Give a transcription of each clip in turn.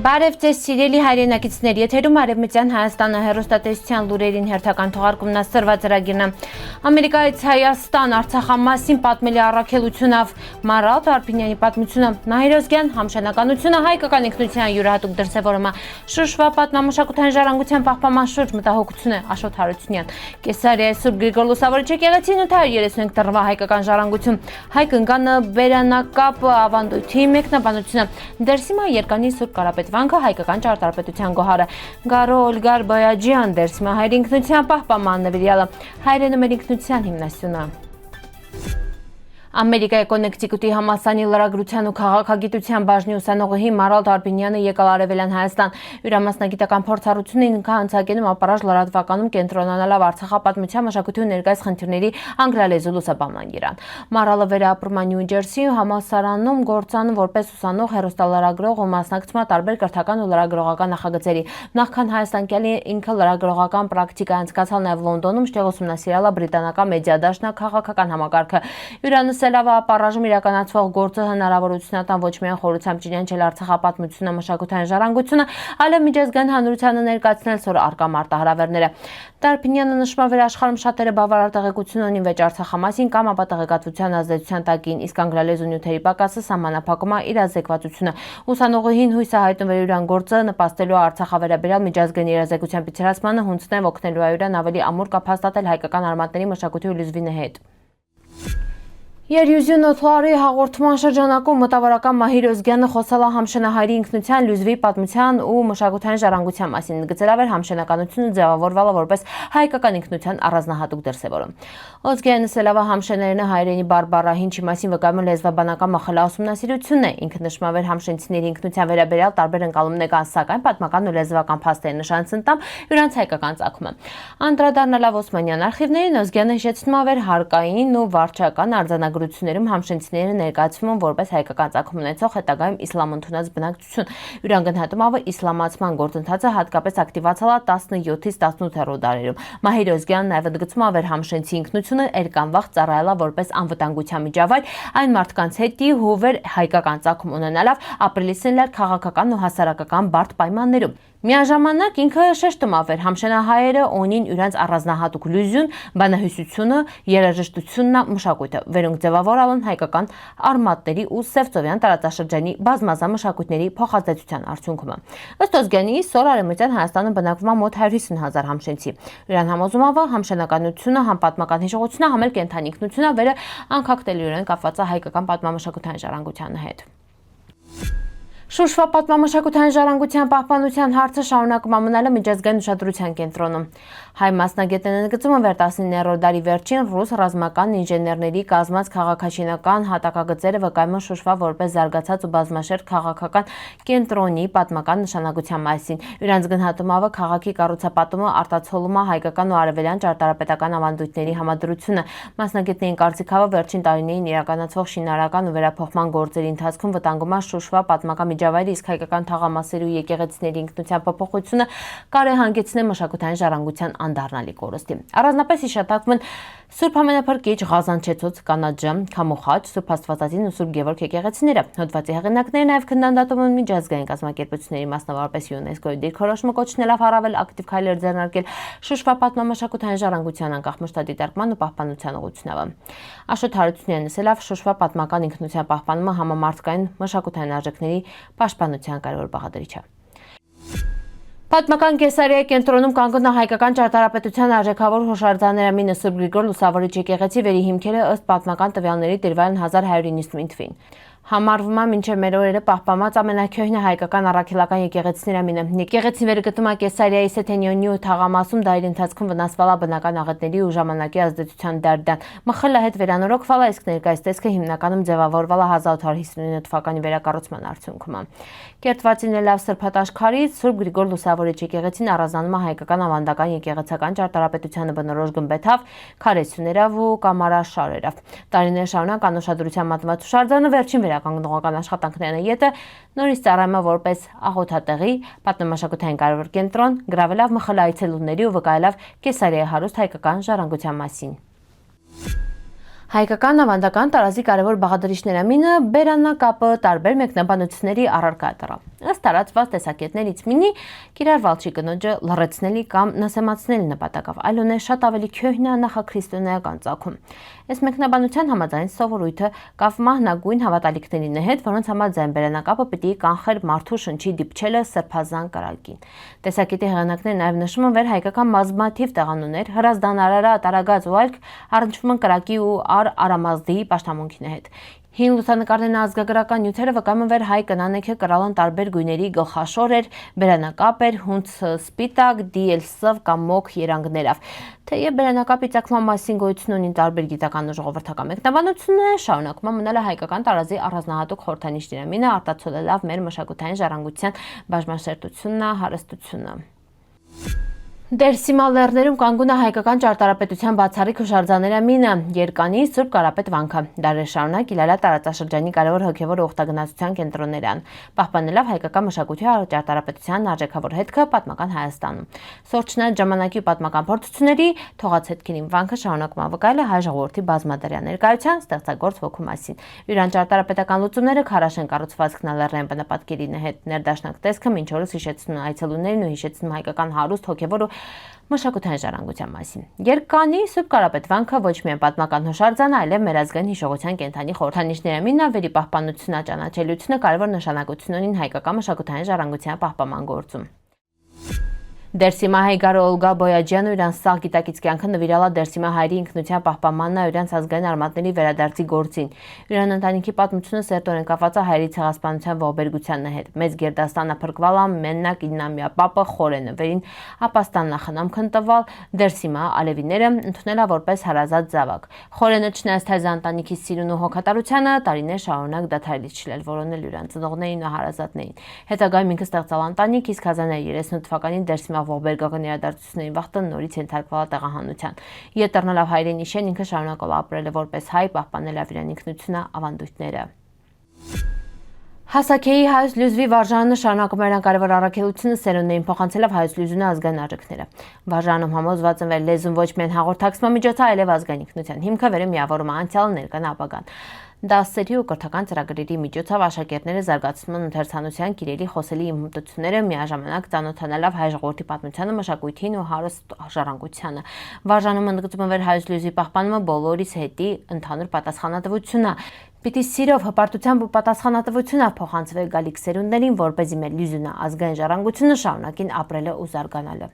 Բարև ձեզ սիրելի հայրենակիցներ, եթերում Արևմտյան Հայաստանը հեռուստատեսության լուրերին հերթական թողարկումն աստրված ծրագիրն է։ Ամերիկայից Հայաստան Արցախամասին պատմելի առաքելությունով Մարալ Տարփինյանի պատմությունը, Նահիր Օզգյան համշանականությունը, հայկական ինքնության յուրահատուկ դրսևորումը, Շուշվա պատմամշակութային ժառանգության պահպանման շուրջ մտահոգություն է Աշոտ Հարությունյան, Կեսարիայի Սուրբ Գրիգոր Լուսավորիչ եկեղեցին 835 դրվա հայկական ժառանգություն, Հայկ ընկանը բերանակապ ավանդույթի մեկնաբանությունը, Դերսիմա Երկանի Սուրբ Կարապետվանքը հայկական ճարտարապետության գոհարը, Գարո Օլգար Բայաջյան Դերսիմա հայր ինքնության պահպանման նվիրյալը, հայրենը մեր ինքնության հիմնասյունը։ Ամերիկայի Կոնեկտիկուտի համալսարանի լրագրության ու քաղաքագիտության բաժնի ուսանողի Մարալ Տարփինյանը եկալ Արևելյան Հայաստան յուրամասնագիտական փորձառությունը ինքա անցակենում ապարաժ լրատվականում կենտրոնանալավ Արցախապատմության մշակույթի ու ներկայիս խնդիրների անգլալեզու լուսաբանման Իրան։ Մարալը վերապրում է Նյու Ջերսի համալսարանում գործանում որպես ուսանող հեռուստալրագրող ու մասնակցում է տարբեր կրթական ու լրագրողական նախագծերի։ Նախքան Հայաստան գալի ինքը լրագրողական պրակտիկա անցկացալ նաև Լոնդոնում, շտեղ ուսումնասիրել է բրիտանական մեդիադաշնա քաղաքական համակարգը։ Սելավը ապարաժում իրականացվող գործը հնարավորություն տան ոչ միայն խորությամբ ճանաչել Արցախապատմությունը, մշակութային ժառանգությունը, այլև միջազգային հանրությանը ներկայացնել սոր արկա մարտահրավերները։ Տարփինյանը նշում է վերաշխարհում շատերը բավարար տեղեկություն ունին վեճ Արցախամասին կամ ապա տեղեկատվության ազդեցության տակին, իսկ անգլալեզու նյութերի պակասը սահմանափակում է իր ազդեցվածությունը։ Ուսանողին հույս է հայտնում իրան գործը նպաստելու Արցախավերաբերյալ միջազգային իրազեկության պիցրացմանը, հունցնեն օգնելու իրան ավելի ամուր կապ հաստատել հայկական արմատների մշակույթի ու լեզվի հետ։ Երյուզյուն օթլարի հաղորդման շրջանակում մտավորական Նահիր Օզգյանը խոսել է համշենահայրի ինքնության, լեզվի, պատմության ու մշակութային ժառանգության մասին, գծելով էր համշենականությունը ձևավորվելը որպես հայկական ինքնության առանձնահատուկ դրսևորում։ Օզգյանը սելավը համշեներենը հայրենի բարբառահինչի մասին վկայում լեզվաբանական մխլաուսումնասիրությունն է, ինքը նշում է համշենցիների ինքնության վերաբերյալ տարբեր ընկալումներ կան, սակայն պատմական ու լեզվական փաստերի նշանցնտամ յուրանց հայկական ծագումը։ Անդրադառնալով Օսմանյան արխիվներին, Օզգյանը հիշեցնում է հարկային ու վարչական արձանագրություններում համշենցիները ներկայացվում են որպես հայկական ծագում ունեցող հետագայում իսլամ ընդունած բնակչություն։ Յուրան գնահատում է իսլամացման գործընթացը հատկապես ակտիվացել է 17-ից 18-րդ դարերում։ Նահիր Օզգյանն նաև ընդգծում է համշենցի ինքնությունը երկանվաղ ծառայել է որպես անվտանգության միջավայր այն մարդկանց հետ հովեր հայկական ծագում ունենալով ապրիլիսնել քաղաքական ու հասարակական բարդ պայմաններում։ Միաժամանակ ինքը շեշտում է համշենահայերը ունին իրենց առանձնահատուկ լեզուն, բանահյուսությունը, երաժշտությունն ու մշակույթը, որոնք ձևավորել են հայկական արմատների ու Սևծովյան տարածաշրջանի բազմազան մշակույթների փոխազդեցության արդյունքում։ Ըստ Օզգյանի, սոր Արևմտյան Հայաստանում բնակվում է մոտ 150,000 համշենցի։ Իրան համոզում է համշենականությունը, պատմական հիշողությունը, համել կենդանի ինքնությունը վերը անկախտելիորեն կապված է հայկական պատմամշակութային ժառանգության հետ։ Շուշվա պատմամշակութային ժառանգության պահպանության հարցը շարունակում է մնալ միջազգային ուշադրության կենտրոնում։ Հայ մասնագետներն ընդգծում են 19-րդ դարի վերջին ռուս ռազմական ինժեներների կազմած քաղաքաշինական հատակագծերը վկայում են Շուշվա որպես զարգացած ու բազմաշերտ քաղաքական կենտրոնի պատմական նշանակության մասին։ Իրանց գնահատումով քաղաքի կառուցապատումը արտացոլում է հայկական ու արևելյան ճարտարապետական ավանդույթների համադրությունը։ Մասնագետներին կարծիքով վերջին տարիներին իրականացվող շինարարական ու վերափոխման գործերի ընթացքում վտանգում է Շուշվա պատմական միջավայրը, իսկ հայկական թաղամասերի ու եկեղեցիների ինքնության փոփոխությունը կարող է հանգեցնել մշակութային ժառանգության անդառնալի կորստի։ Առանձնապես հիշատակվում են Սուրբ Ամենափրկիչ, Ղազանչեցոց, Կանաջը, Քամուխաչ, Սուրբ Աստվածածին ու Սուրբ Գևորգ եկեղեցիները։ Հոդվածի հեղինակները նաև քննադատում են միջազգային կազմակերպությունների, մասնավորապես ՅՈՒՆԵՍԿՕ-ի դիրքորոշումը կոչնելով առավել ակտիվ քայլեր ձեռնարկել Շուշվա պատմամշակութային ժառանգության անկախ մշտադիտարկման ու պահպանության ուղղությամբ։ Աշոտ Հարությունյանն ասելով Շուշվա պատմական ինքնության պահպանումը համամարտկային մշակութային արժեքների պաշտպանության կարևոր բաղադրիչ է։ Պատմական Կեսարիայի կենտրոնում կանգուն է հայկական ճարտարապետության արժեքավոր հուշարձանեամինը Սուրբ Գրիգոր Լուսավորիչ եկեղեցի, որի հիմքերը ըստ պատմական տվյալների դրվել են 1199 թվին։ Համարվում է մինչև մեր օրերը պահպանված ամենաքյոհնը հայկական առաքելական եկեղեցիներամինը։ Եկեղեցին վերգտում է Կեսարիայի Սեթենյոնի ու թաղամասում դարերի ընթացքում վնասվել է բնական աղետների ու ժամանակի ազդեցության դարդան։ Մխլը հետ վերանորոգվել է, իսկ ներկայիս տեսքը հիմնականում ձևավորվել է 1859 թվականի վերակառուցման արդյունքում։ Կերտվածին լավ սրբատաշքարից Սուրբ Գրիգոր Լուսավորիչ եկեղեցին առանձնանում է հայկական ավանդական եկեղեցական ճարտարապետությանը բնորոշ գմբեթով, քարեցուներով ու կամարաշարերով։ Տարիներ շարունակ անուշադրության մատնված հուշարձանը վերջին վերականգնողական աշխատանքներն ետը նորից ծառայում է որպես աղոթատեղի, պատմամշակութային կարևոր կենտրոն, գրավելով մխլի այցելուների ու վկայելով Կեսարիայի հարուստ հայկական ժառանգության մասին։ Հայկական ավանդական տարազի կարևոր բաղադրիչներամինը բերանակապը տարբեր մեկնաբանությունների առարկա է դրել։ ըստ տարածված տեսակետներից մինի կիրառվալ չի կնոջը լռեցնելի կամ նսեմացնելի նպատակով, այլ ունի շատ ավելի քյոհնա ծագում։ Այս մեկնաբանության համաձայն սովորույթը կապ մահնագույն հավատալիքներին է հետ, որոնց համաձայն բերանակապը պիտի կանխեր մարդու շնչի դիպչելը սրբազան կրակին։ Տեսակետի հեղինակները նաև նշում են վեր հայկական բազմաթիվ տեղանուններ, հրազդան տարագած ու այլ առնչվում են կրակի ու արամազդիի պաշտամունքին հետ։ Հին լուսանկարներն ազգագրական նյութերը վկայում են վեր հայ կնանեքը կրալան տարբեր գույների գլխաշորեր, բերանակապեր, հունց սպիտակ, դիել սև կամ մոք երանգներով։ Թեև բերանակապի ծագման մասին գոյություն ունին տարբեր գիտական ու ժողովրդական մեկնաբանություններ, շարունակում է մնալ հայկական տարազի առանձնահատուկ խորհրդանիշ մինը արտացոլելով մեր մշակութային ժառանգության բաժնաշերտությունն, հարստությունը։ Դերսիմա լեռներում կանգուն է հայկական ճարտարապետության բացառիկ հուշարձանները մինը, Երկանի Սուրբ Կարապետ վանքը, դարեր շարունակ իլալա տարածաշրջանի կարևոր հոգևոր ուխտագնացության կենտրոններ են, պահպանելով հայկական մշակույթի ճարտարապետության արժեքավոր հետքը պատմական Հայաստանում։ Սորչնայած ժամանակի ու պատմական փորձությունների թողածետքին վանքը շարունակում է վկայել հայ ժողովրդի բազմադարյան ներկայության ստեղծագործ ոգու մասին։ Իրան ճարտարապետական լուծումները քարաշեն կառուցվածքն լեռնային բնապատկերին հետ ներդաշնակ տեսքը մինչ օրս հիշեցնում է այցելուներին ու հիշեցնում հայկական հարուստ հոգևոր ու մշակութային ժառանգության մասին։ Երկանի Սուրբ Կարապետ վանքը ոչ միայն պատմական հուշարձան, այլև մեր ազգային հիշողության կենթանի խորհրդանիշներ մինը վերի պահպանությունը, ճանաչելիությունը կարևոր նշանակություն ունին հայկական մշակութային ժառանգության պահպանման գործում։ Դերսիմա հայգարը Օլգա Բոյաջյանը իրան սաղ գիտակից կյանքը նվիրալա Դերսիմա հայրի ինքնության պահպանմանն ու իրանց ազգային արմատների վերադարձի գործին։ Իրան ընտանիքի պատմությունը սերտորեն կապված է հայերի ցեղասպանության ողբերգության հետ։ Մեծ գերդաստանը փրկվալ մենակ 9-ամյա պապը Խորենը, վերին ապաստան նախնամքն տվալ Դերսիմա ալևիները ընդունելա որպես հարազատ զավակ։ Խորենը չնայած թեզա ընտանիքի սիրուն ու հոգատարությանը տարիներ շարունակ դադարելի չլել, որոնել իրան ծնողներին ու հարազատներին։ Հետագայում ինքը ստեղծալ ընտանիք, իսկ 1938 թվականին Դերսիմա ողբերգական իրադարձություններին վախտան նորից ենթարկվալ տեղահանության։ Ետեռնալավ հայրեն իշեն ինքը շարունակել ապրել է որպես հայ, պահպանելով իրեն ինքնությունը, ավանդույթները։ Հասակեի հայոց լյուզվի վարժանը շարունակում էր կարևոր առաքելությունը սերունդներին փոխանցելով հայոց լյուզունի ազգային արժեքները։ Վարժանում համոզված են լեզուն ոչ միայն հաղորդակցման միջոց է, այլև ազգային ինքնության հիմքը վերը միավորում է անցյալը, ներկան ապագան։ Դասերի ու կրթական ծրագրերի միջոցով աշակերտները զարգացնում են ընթերցանության կիրելի խոսելի իմաստությունները միաժամանակ ծանոթանալով հայ ժողովրդի պատմությանը, մշակույթին ու հարուստ ժառանգությանը։ Վարժանում ընդգծում են հայոց լյուզվի պահպանումը բոլորիս հետի ընդհանուր պատասխանատվությունն է։ Պիտի սիրով, հպարտությամբ ու պատասխանատվությունով փոխանցվի գալիք սերունդներին, որպեսզի մեր լյուզունը ազգային ժառանգությունը շարունակին ապրելը ու զարգանալը։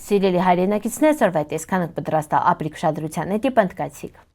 Սիրելի հայրենակիցներ, սրվայտ այսքանը պատրաստա ապրիկ ուշադրության հետի պնդկացիք։